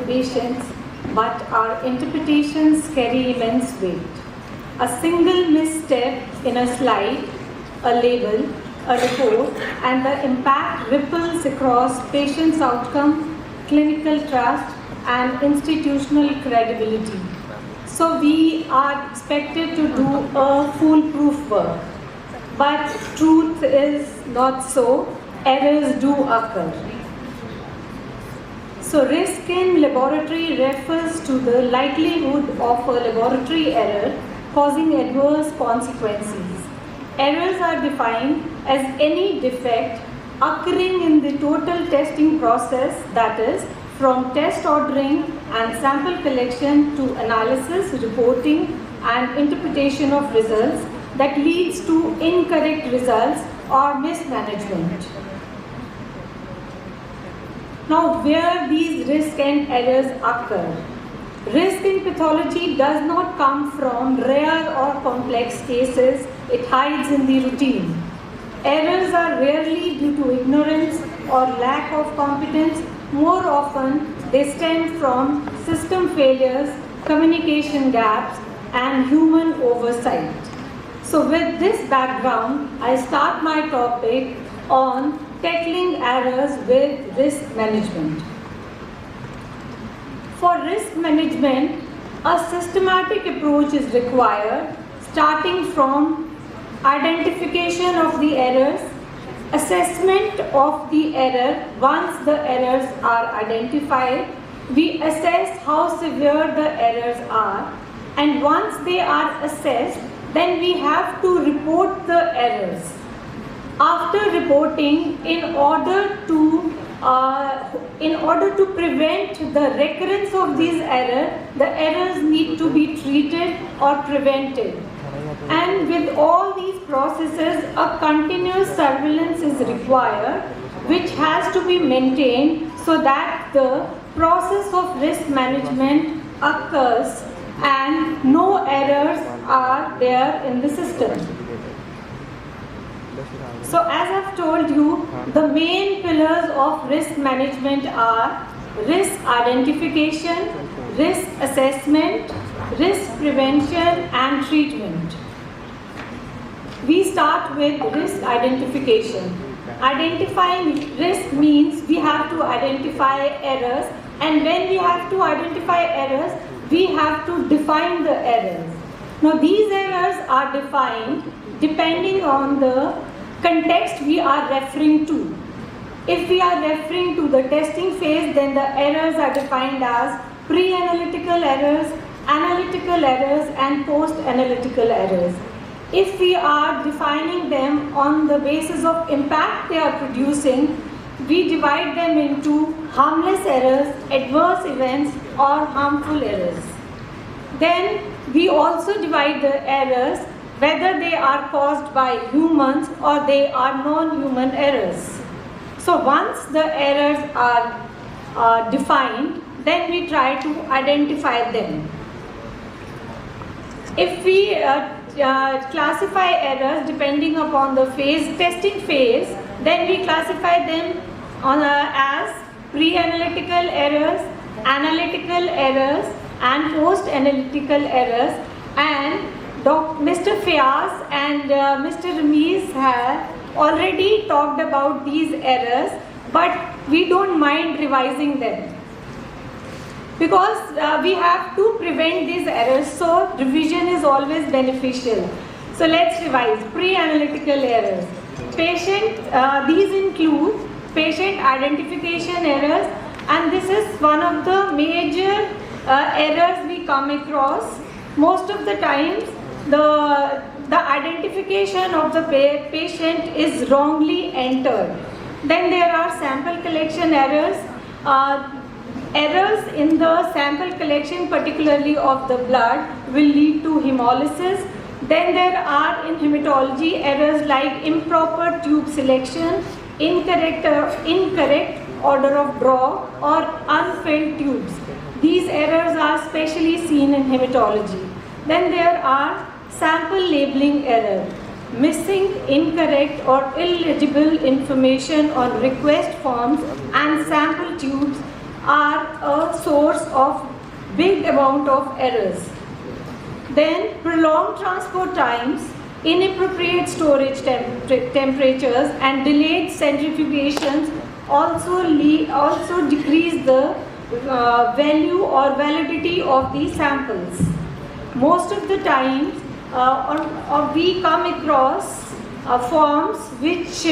patients, but our interpretations carry immense weight. A single misstep in a slide, a label, a report, and the impact ripples across patients' outcome, clinical trust, and institutional credibility. So we are expected to do a foolproof work. But truth is not so. Errors do occur. So risk in laboratory refers to the likelihood of a laboratory error causing adverse consequences. Errors are defined as any defect occurring in the total testing process, that is, from test ordering and sample collection to analysis, reporting, and interpretation of results that leads to incorrect results or mismanagement. Now, where these risks and errors occur? Risk in pathology does not come from rare or complex cases, it hides in the routine. Errors are rarely due to ignorance or lack of competence. More often, they stem from system failures, communication gaps, and human oversight. So with this background, I start my topic on tackling errors with risk management. For risk management, a systematic approach is required, starting from identification of the errors, assessment of the error. Once the errors are identified, we assess how severe the errors are, and once they are assessed, then we have to report the errors. After reporting, in order to prevent the recurrence of these errors, the errors need to be treated or prevented. And with all these processes, a continuous surveillance is required, which has to be maintained so that the process of risk management occurs and no errors are there in the system. So as I've told you, the main pillars of risk management are risk identification, risk assessment, risk prevention, and treatment. We start with risk identification. Identifying risk means we have to identify errors, and when we have to identify errors, we have to define the errors. Now these errors are defined depending on the context we are referring to. If we are referring to the testing phase, then the errors are defined as pre-analytical errors, analytical errors, and post-analytical errors. If we are defining them on the basis of impact they are producing, we divide them into harmless errors, adverse events, or harmful errors. Then we also divide the errors whether they are caused by humans or they are non-human errors. So once the errors are defined, then we try to identify them. If we classify errors depending upon the testing phase, then we classify them as pre-analytical errors, analytical errors, and post-analytical errors. And Mr. Fayaz and Mr. Ramiz have already talked about these errors, but we don't mind revising them because we have to prevent these errors, so revision is always beneficial. So let's revise. Pre-analytical errors. These include patient identification errors, and this is one of the major errors we come across. Most of the times, the identification of the patient is wrongly entered. Then there are sample collection errors. Errors in the sample collection, particularly of the blood, will lead to hemolysis. Then there are in hematology errors like improper tube selection, incorrect order of draw, or unfilled tubes. These errors are specially seen in hematology. Then there are sample labeling error. Missing, incorrect, or illegible information on request forms and sample tubes are a source of big amount of errors. Then prolonged transport times, inappropriate storage temperatures and delayed centrifugations also decrease the value or validity of the samples. Most of the time we come across forms which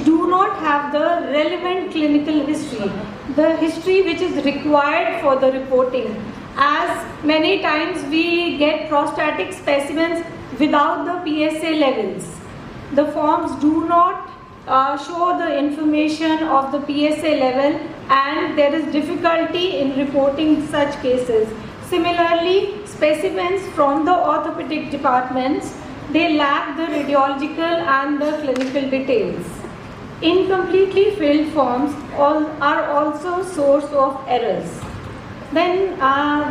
do not have the relevant clinical history, the history which is required for the reporting. As many times we get prostatic specimens without the PSA levels. The forms do not show the information of the PSA level, and there is difficulty in reporting such cases. Similarly, specimens from the orthopedic departments, they lack the radiological and the clinical details. Incompletely filled forms are also source of errors. Then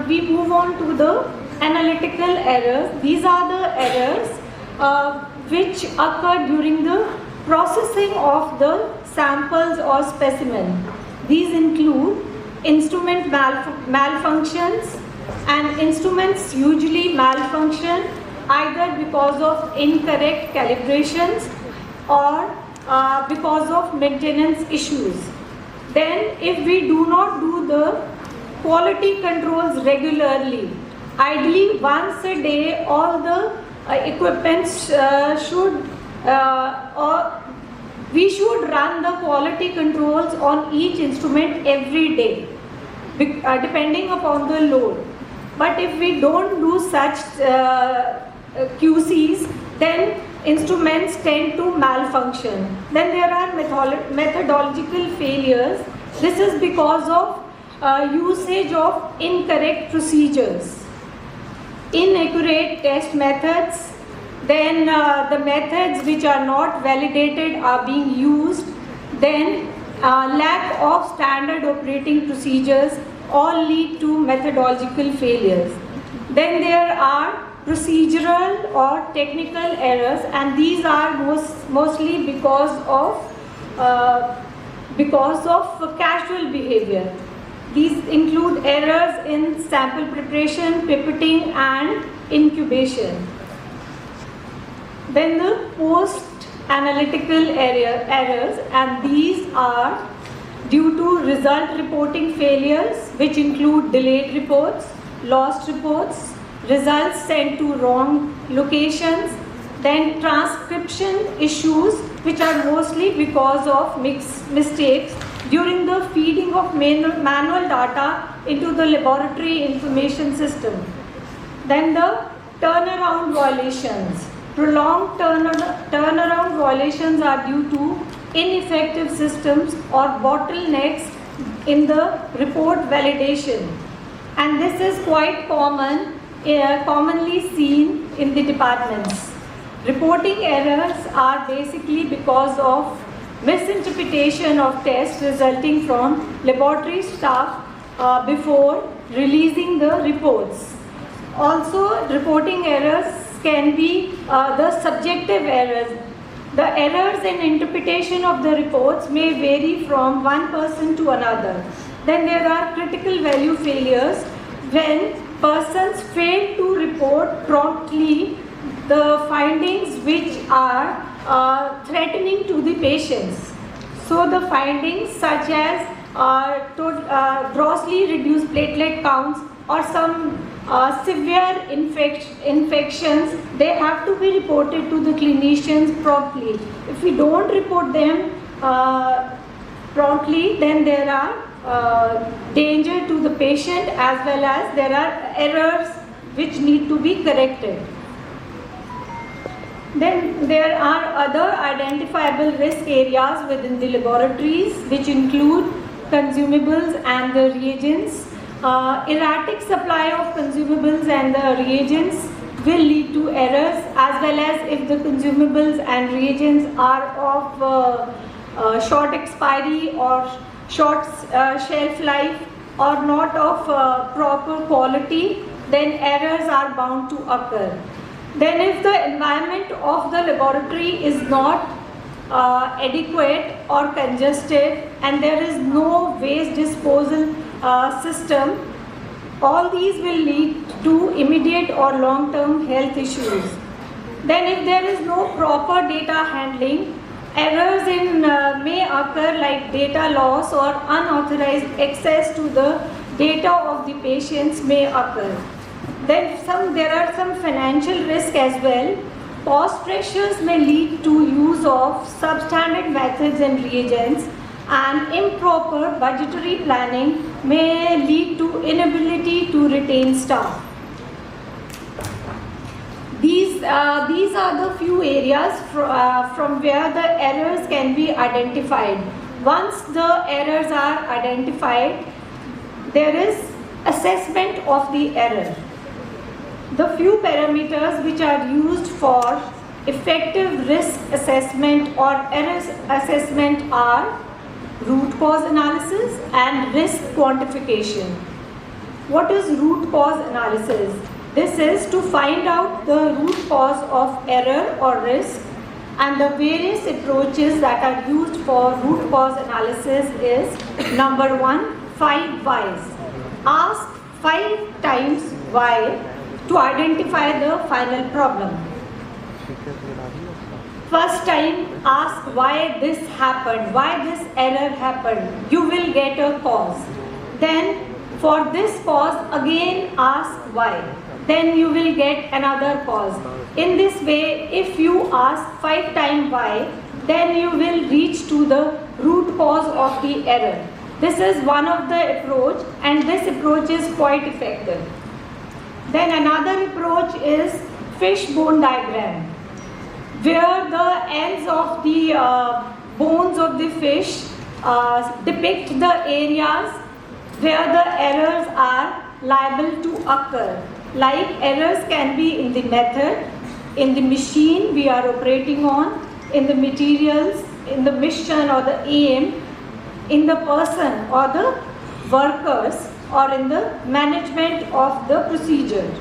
we move on to the analytical errors. These are the errors which occur during the processing of the samples or specimen. These include instrument malfunctions, and instruments usually malfunction either because of incorrect calibrations or because of maintenance issues. Then if we do not do the quality controls regularly, ideally once a day all the equipments we should run the quality controls on each instrument every day, depending upon the load. But if we don't do such QCs, then instruments tend to malfunction. Then there are methodological failures. This is because of usage of incorrect procedures, inaccurate test methods. Then the methods which are not validated are being used. Then lack of standard operating procedures all lead to methodological failures. Then there are procedural or technical errors, and these are mostly because of casual behavior. These include errors in sample preparation, pipetting and incubation. Then the post-analytical errors, and these are due to result reporting failures, which include delayed reports, lost reports, results sent to wrong locations, then transcription issues, which are mostly because of mistakes during the feeding of manual data into the laboratory information system. Then the turnaround violations. Prolonged turnaround violations are due to ineffective systems or bottlenecks in the report validation, and this is quite commonly seen in the departments. Reporting errors are basically because of misinterpretation of tests resulting from laboratory staff before releasing the reports. Also, reporting errors can be the subjective errors. The errors in interpretation of the reports may vary from one person to another. Then there are critical value failures when persons fail to report promptly the findings which are threatening to the patients. So the findings such as grossly reduced platelet counts or some severe infections, they have to be reported to the clinicians promptly. If we don't report them promptly, then there are danger to the patient, as well as there are errors which need to be corrected. Then there are other identifiable risk areas within the laboratories, which include consumables and the reagents. Erratic supply of consumables and the reagents will lead to errors, as well as if the consumables and reagents are of short expiry or short shelf life or not of proper quality, then errors are bound to occur. Then if the environment of the laboratory is not adequate or congested, and there is no waste disposal system, all these will lead to immediate or long-term health issues. Then if there is no proper data handling, errors may occur like data loss or unauthorized access to the data of the patients may occur. Then there are some financial risk as well. Cost pressures may lead to use of substandard methods and reagents, and improper budgetary planning may lead to inability to retain staff. These are the few areas from where the errors can be identified. Once the errors are identified, there is assessment of the error. The few parameters which are used for effective risk assessment or error assessment are root cause analysis and risk quantification. What is root cause analysis? This is to find out the root cause of error or risk, and the various approaches that are used for root cause analysis is number 1, 5 whys. Ask 5 times why to identify the final problem. First time, ask why this happened, why this error happened. You will get a cause. Then for this cause, again ask why. Then you will get another cause. In this way, if you ask 5 times why, then you will reach to the root cause of the error. This is one of the approach, and this approach is quite effective. Then another approach is fishbone diagram, where the ends of the bones of the fish depict the areas where the errors are liable to occur. Like errors can be in the method, in the machine we are operating on, in the materials, in the mission or the aim, in the person or the workers, or in the management of the procedure.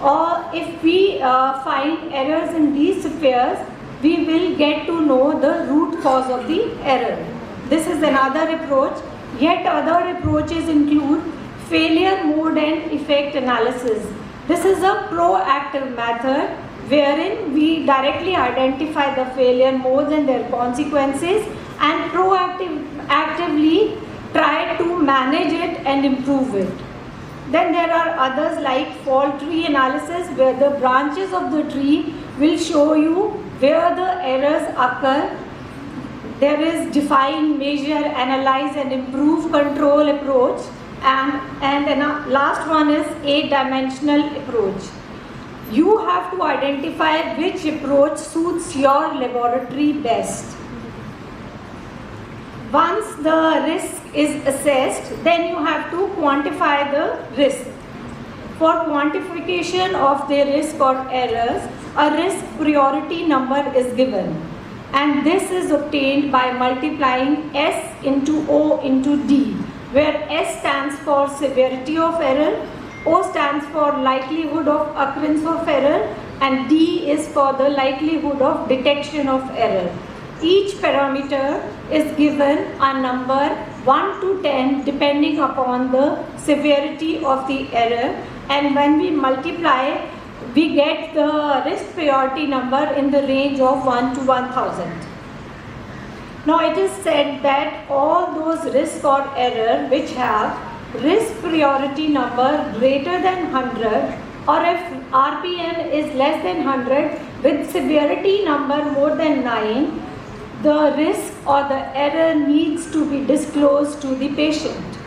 Or if we find errors in these spheres, we will get to know the root cause of the error. This is another approach. Yet other approaches include failure mode and effect analysis. This is a proactive method wherein we directly identify the failure modes and their consequences and proactively try to manage it and improve it. Then there are others like fault tree analysis, where the branches of the tree will show you where the errors occur. There is define, measure, analyze and improve control approach, and then last one is 8-dimensional approach. You have to identify which approach suits your laboratory best. Once the risk is assessed, then you have to quantify the risk. For quantification of the risk or errors, a risk priority number is given, and this is obtained by multiplying S into O into D, where S stands for severity of error, O stands for likelihood of occurrence of error, and D is for the likelihood of detection of error. Each parameter is given a number 1 to 10 depending upon the severity of the error, and when we multiply, we get the risk priority number in the range of 1 to 1000. Now it is said that all those risk or error which have risk priority number greater than 100, or if RPM is less than 100 with severity number more than 9, the risk or the error needs to be disclosed to the patient.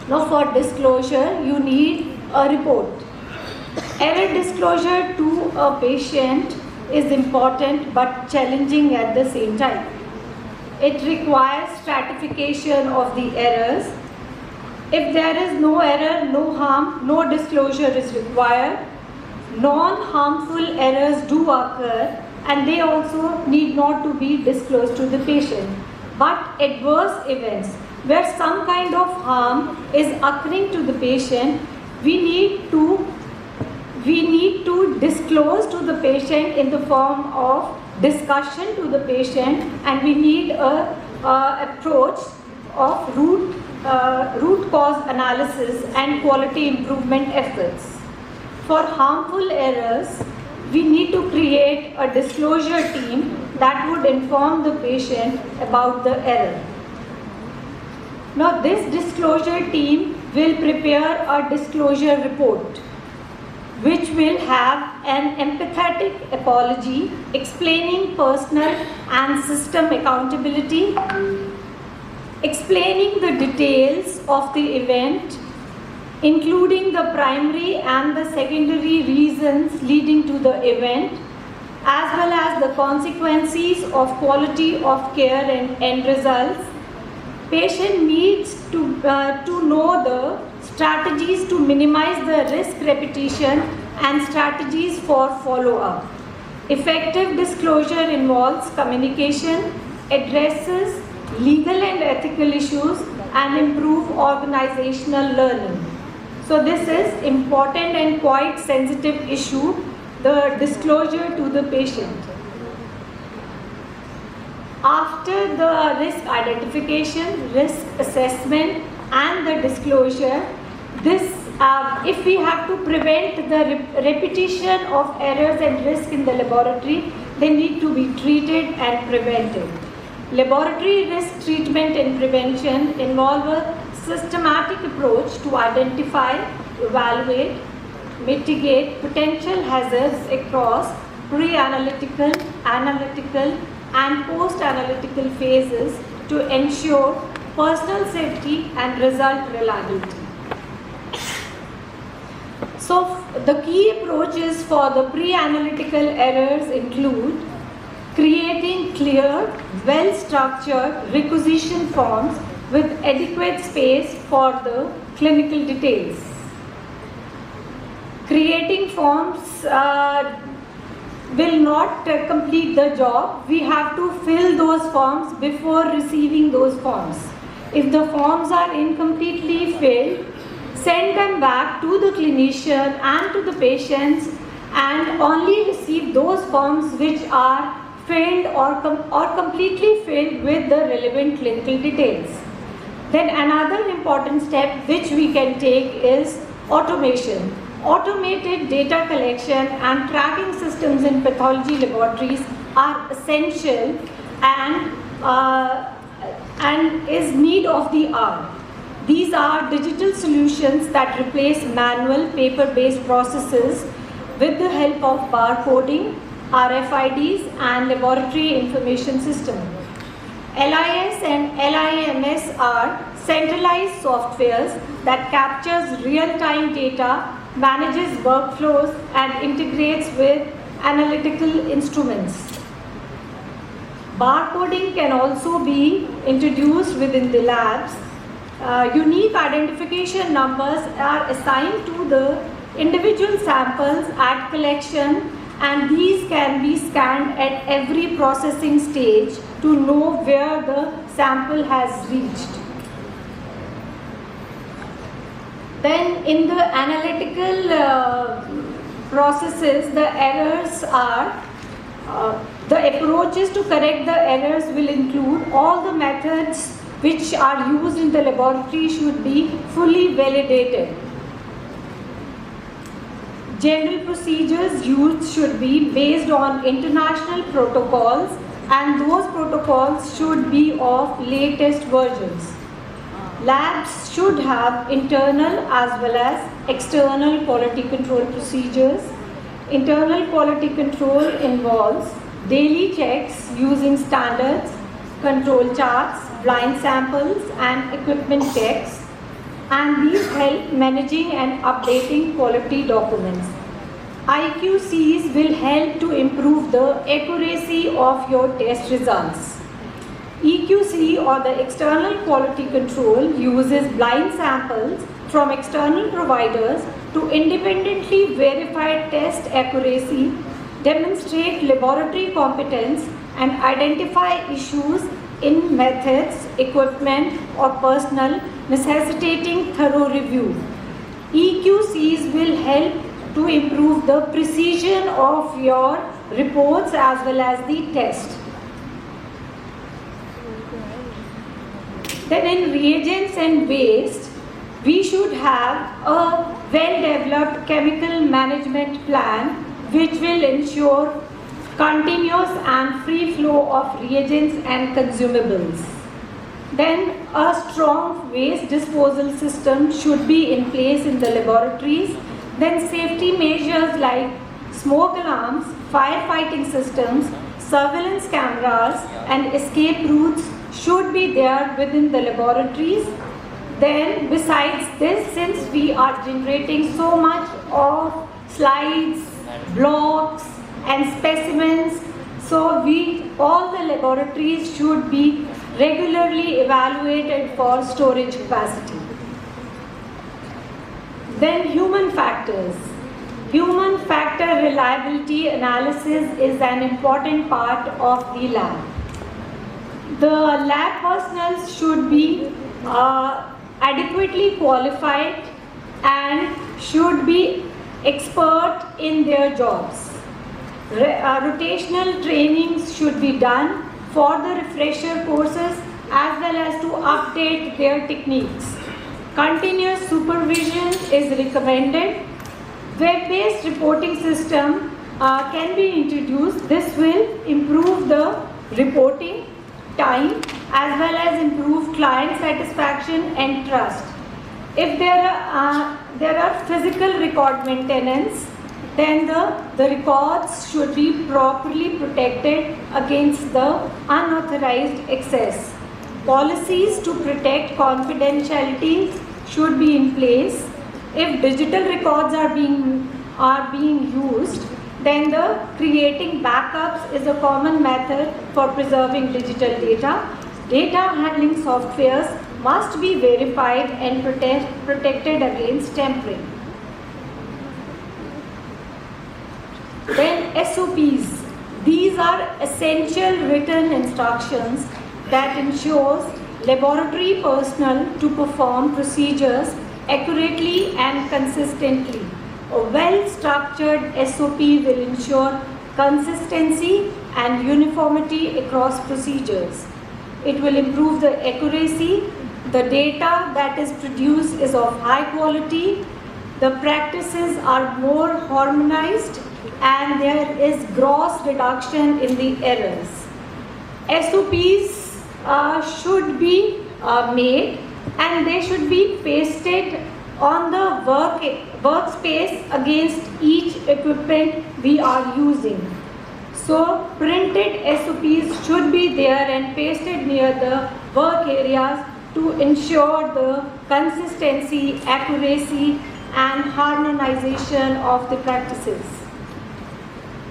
Now for disclosure, you need a report. Error disclosure to a patient is important but challenging at the same time. It requires stratification of the errors. If there is no error, no harm, no disclosure is required. Non-harmful errors do occur, and they also need not to be disclosed to the patient. But adverse events where some kind of harm is occurring to the patient, we need to disclose to the patient in the form of discussion to the patient, and we need a approach of root cause analysis and quality improvement efforts. For harmful errors, we need to create a disclosure team that would inform the patient about the error. Now, this disclosure team will prepare a disclosure report, which will have an empathetic apology explaining personal and system accountability, explaining the details of the event, including the primary and the secondary reasons leading to the event, as well as the consequences of quality of care and end results. Patient needs to know the strategies to minimize the risk repetition and strategies for follow-up. Effective disclosure involves communication, addresses legal and ethical issues, and improve organizational learning. So this is important and quite sensitive issue, the disclosure to the patient. After the risk identification, risk assessment, and the disclosure, if we have to prevent the repetition of errors and risk in the laboratory, they need to be treated and prevented. Laboratory risk treatment and prevention involve a systematic approach to identify, evaluate, mitigate potential hazards across pre-analytical, analytical, and post-analytical phases to ensure personal safety and result reliability. So the key approaches for the pre-analytical errors include creating clear, well-structured requisition forms with adequate space for the clinical details. Creating forms will not complete the job. We have to fill those forms before receiving those forms. If the forms are incompletely filled, send them back to the clinician and to the patients, and only receive those forms which are filled or completely filled with the relevant clinical details. Then another important step which we can take is automation. Automated data collection and tracking systems in pathology laboratories are essential and is need of the hour. These are digital solutions that replace manual paper-based processes with the help of barcoding, RFIDs, and laboratory information system. LIS and LIMS are centralized softwares that captures real-time data, manages workflows, and integrates with analytical instruments. Barcoding can also be introduced within the labs. Unique identification numbers are assigned to the individual samples at collection, and these can be scanned at every processing stage to know where the sample has reached. Then in the analytical processes, the errors are, the approaches to correct the errors will include all the methods which are used in the laboratory should be fully validated. General procedures used should be based on international protocols, and those protocols should be of latest versions. Labs should have internal as well as external quality control procedures. Internal quality control involves daily checks using standards, control charts, blind samples, and equipment checks, and these help managing and updating quality documents. IQCs will help to improve the accuracy of your test results. EQC, or the external quality control, uses blind samples from external providers to independently verify test accuracy, demonstrate laboratory competence, and identify issues in methods, equipment, or personnel necessitating thorough review. EQCs will help to improve the precision of your reports as well as the test. Then in reagents and waste, we should have a well-developed chemical management plan which will ensure continuous and free flow of reagents and consumables. Then a strong waste disposal system should be in place in the laboratories. Then safety measures like smoke alarms, firefighting systems, surveillance cameras and escape routes should be there within the laboratories. Then besides this, since we are generating so much of slides, blocks and specimens, so all the laboratories should be regularly evaluated for storage capacity. Then human factors. Human factor reliability analysis is an important part of the lab. The lab personnel should be adequately qualified and should be expert in their jobs. Rotational trainings should be done for the refresher courses as well as to update their techniques. Continuous supervision is recommended. Web-based reporting system can be introduced. This will improve the reporting time as well as improve client satisfaction and trust. If there are physical record maintenance, then the records should be properly protected against the unauthorized access. Policies to protect confidentiality should be in place. If digital records are being used, then the creating backups is a common method for preserving digital data. Data handling softwares must be verified and protected against tampering. Then SOPs. These are essential written instructions that ensures laboratory personnel to perform procedures accurately and consistently. A well-structured SOP will ensure consistency and uniformity across procedures. It will improve the accuracy. The data that is produced is of high quality. The practices are more harmonized and there is gross reduction in the errors. SOPs should be made and they should be pasted on the workspace against each equipment we are using. So printed SOPs should be there and pasted near the work areas to ensure the consistency, accuracy and harmonization of the practices.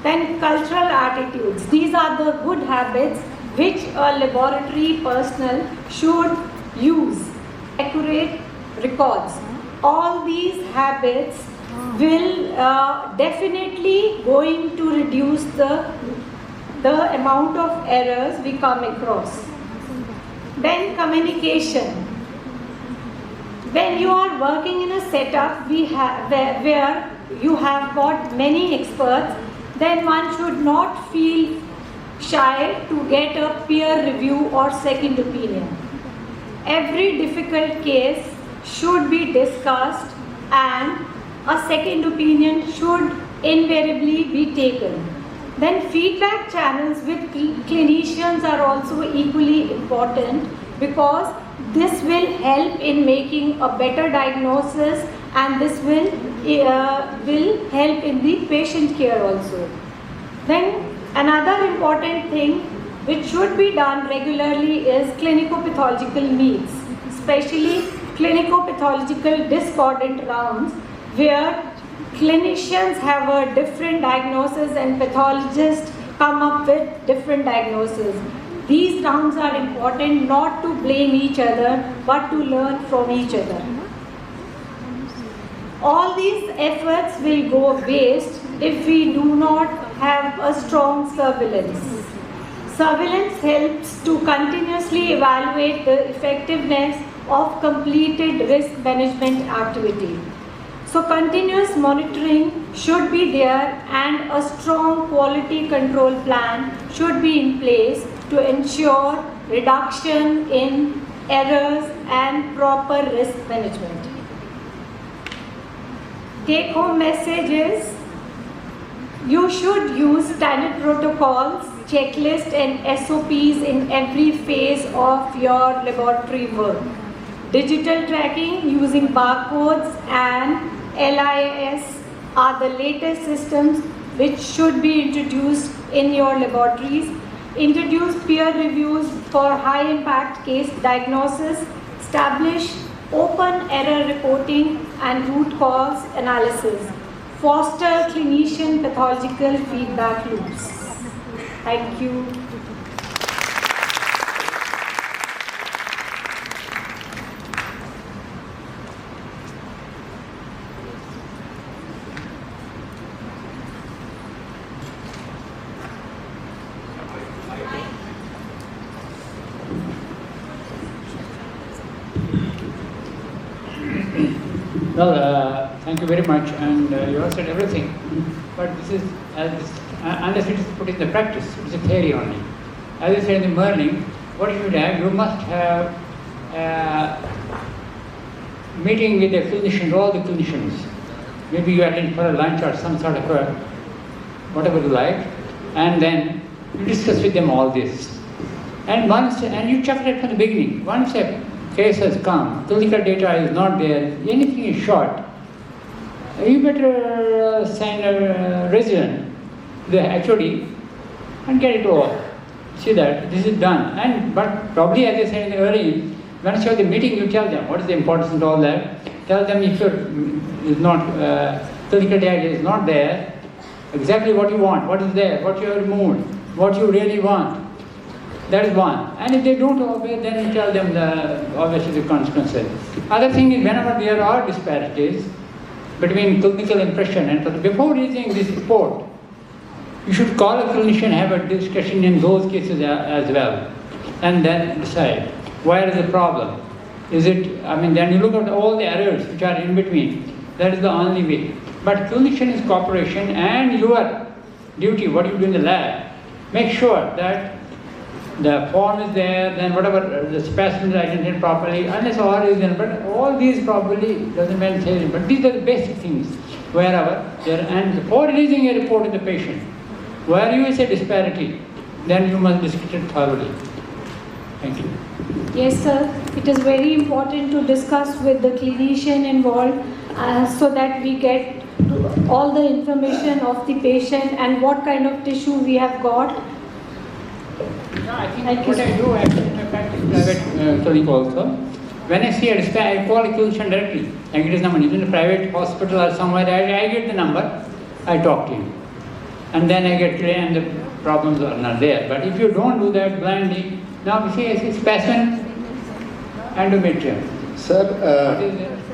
Then cultural attitudes. These are the good habits which a laboratory personnel should use. Accurate records. All these habits will definitely going to reduce the amount of errors we come across. Then communication. When you are working in a setup where you have got many experts, then one should not feel shy to get a peer review or second opinion. Every difficult case should be discussed and a second opinion should invariably be taken. Then feedback channels with clinicians are also equally important because this will help in making a better diagnosis and this will help in the patient care also. Then another important thing which should be done regularly is clinico-pathological meets, especially clinico-pathological discordant rounds where clinicians have a different diagnosis and pathologists come up with different diagnoses. These rounds are important not to blame each other but to learn from each other. All these efforts will go waste if we do not have a strong surveillance. Surveillance helps to continuously evaluate the effectiveness of completed risk management activity. So continuous monitoring should be there and a strong quality control plan should be in place to ensure reduction in errors, and proper risk management. Take home message is, you should use standard protocols, checklists and SOPs in every phase of your laboratory work. Digital tracking using barcodes and LIS are the latest systems which should be introduced in your laboratories. Introduce peer reviews for high impact case diagnosis. Establish open error reporting and root cause analysis. Foster clinician pathological feedback loops. Thank you. Well, thank you very much, and you have said everything. But this is, unless it is put in the practice, it's a theory only. As I said in the morning, what you should have, you must have meeting with the clinicians, all the clinicians. Maybe you attend for a lunch or some sort of a, whatever you like, and then you discuss with them all this. And you check it from the beginning. Once a case has come, clinical data is not there, anything is short, you better send a resident, the HOD, and get it over. See that this is done. But probably, as I said in the early, once you have the meeting, you tell them what is the importance of all that. Tell them if clinical data is not there, exactly what you want, what is there, what you have removed, what you really want. That is one. And if they don't obey, then you tell them obviously the consequences. Other thing is, whenever there are disparities between clinical impression and before releasing this report, you should call a clinician, have a discussion in those cases as well, and then decide where is the problem. Then you look at all the errors which are in between. That is the only way. But clinician is cooperation, and your duty, what you do in the lab, make sure that the form is there, then whatever the specimen is identified properly, unless all is there, but all these probably doesn't mean theory, but these are the basic things wherever there. And before releasing a report to the patient, where you see disparity, then you must discuss it thoroughly. Thank you. Yes, sir. It is very important to discuss with the clinician involved so that we get all the information of the patient and what kind of tissue we have got. I think what I do actually in my practice private clinic also, when I see a disparity, I call a clinician directly. I get his number. Even in a private hospital or somewhere, I get the number, I talk to him. And then I get clear and the problems are not there. But if you don't do that blindly, now we see a specimen, endometrium. Sir,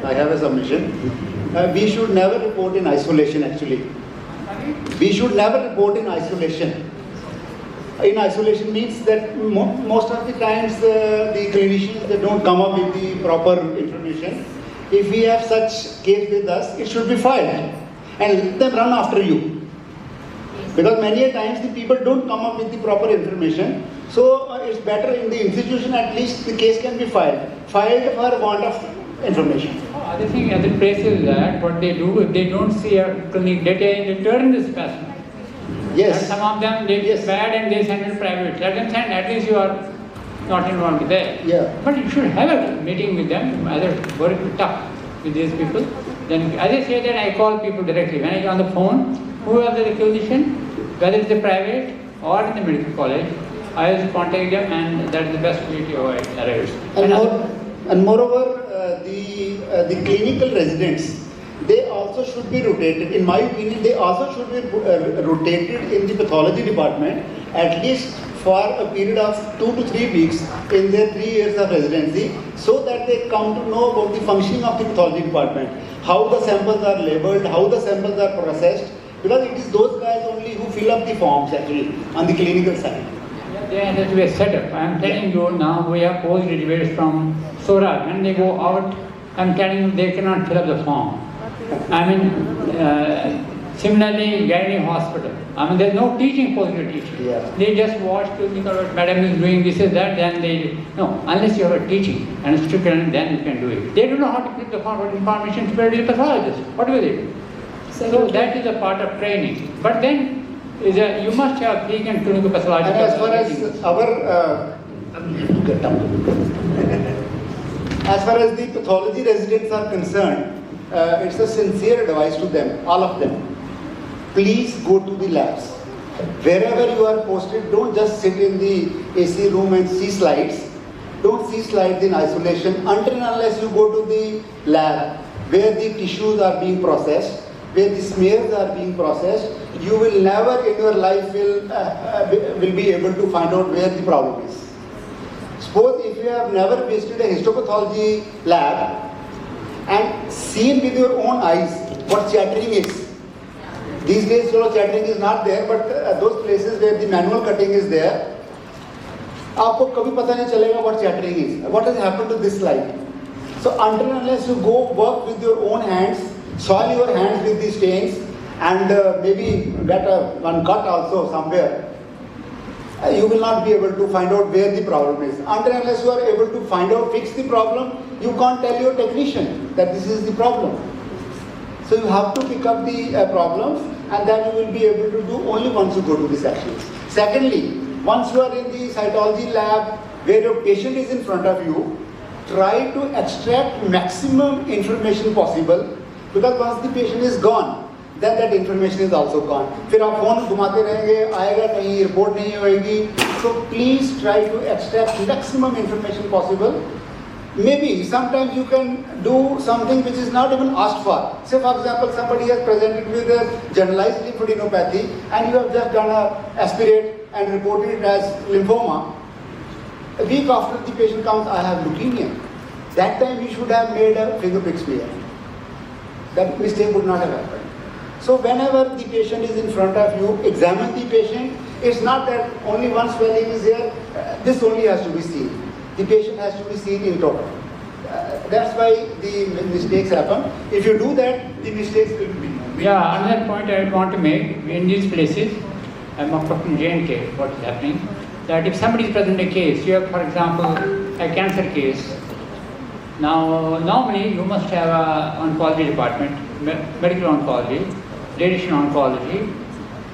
I have a submission. We should never report in isolation actually. We should never report in isolation. In isolation means that most of the times the clinicians, they don't come up with the proper information. If we have such case with us, it should be filed and let them run after you. Because many a times the people don't come up with the proper information. So it's better in the institution, at least the case can be filed for want of information. Other thing, other places that what they do, if they don't see a clinic data, they turn the specimen. Yes. And some of them they get bad and they send it private. Let them send, at least you are not involved there. Yeah. But you should have a meeting with them, either work tough with these people. Then as I say that, I call people directly. When I get on the phone, whoever the clinician, whether it's a private or in the medical college, I just contact them, and that is the best way to avoid errors. And moreover, the clinical residents, they also should be rotated. In my opinion, they also should be rotated in the pathology department at least for a period of 2 to 3 weeks in their 3 years of residency, so that they come to know about the functioning of the pathology department, how the samples are labeled, how the samples are processed, because it is those guys only who fill up the forms actually on the clinical side. There has to be a setup. I am telling you now, we have postgraduates from Sora. When they go out, I am telling you they cannot fill up the form. Similarly, in Gynae Hospital, I mean, there's no teaching positive teaching. Yeah. They just watch clinical what madam is doing this and that, then they, no, unless you have a teaching and a strict learning, then you can do it. They don't know how to keep the forward information to the pathologist. What will they do? So that is a part of training. But then, you must have peak and clinical pathology. And as far as our, as far as the pathology residents are concerned, it's a sincere advice to them, all of them. Please go to the labs. Wherever you are posted, don't just sit in the AC room and see slides. Don't see slides in isolation until and unless you go to the lab where the tissues are being processed, where the smears are being processed. You will never in your life will be able to find out where the problem is. Suppose if you have never visited a histopathology lab and seen with your own eyes what chattering is. These days, chattering is not there, but those places where the manual cutting is there, आपको कभी पता नहीं चलेगा what chattering is. What has happened to this slide? So until and unless you go work with your own hands, soil your hands with the stains, and maybe get one cut also somewhere, you will not be able to find out where the problem is. Until and unless you are able to find out, fix the problem, you can't tell your technician that this is the problem. So you have to pick up the problems, and then you will be able to do only once you go to the sections. Secondly, once you are in the cytology lab where your patient is in front of you, try to extract maximum information possible, because once the patient is gone, then that information is also gone. फिर आप phone घुमाते रहेंगे, आएगा नहीं, report नहीं होएगी. So please try to extract maximum information possible. Maybe sometimes you can do something which is not even asked for. Say for example, somebody has presented with a generalized lymphadenopathy and you have just done a aspirate and reported it as lymphoma. A week after the patient comes, I have leukemia. That time you should have made a fingerprint smear. That mistake would not have happened. So whenever the patient is in front of you, examine the patient. It's not that only one swelling is here, this only has to be seen. The patient has to be seen in total. That's why the mistakes happen. If you do that, the mistakes will be. Yeah, another point I want to make, in these places, I'm talking J&K, what is happening, that if somebody is present in a case, you have for example a cancer case. Now normally you must have an oncology department, medical oncology, radiation oncology,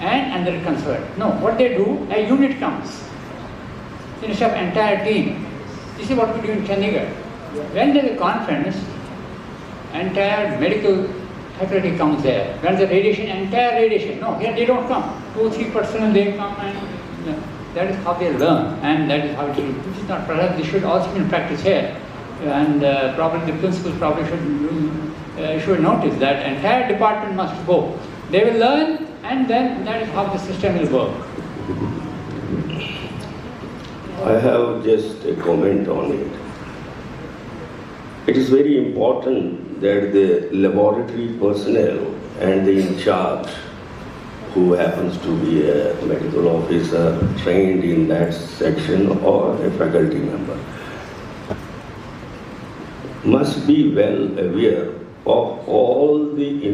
and another consult. No, what they do, a unit comes instead of entire team. This is what we do in Chandigarh. When there is a conference, entire medical faculty comes there. When the radiation, entire radiation, no, here they don't come. 2-3 personnel they come, and that is how they learn, and that is how it is. This is not, perhaps this should also be in practice here. And probably the principals probably should notice that entire department must go. They will learn, and then that is how the system will work. I have just a comment on it. It is very important that the laboratory personnel and the in charge, who happens to be a medical officer trained in that section or a faculty member, must be well aware of all the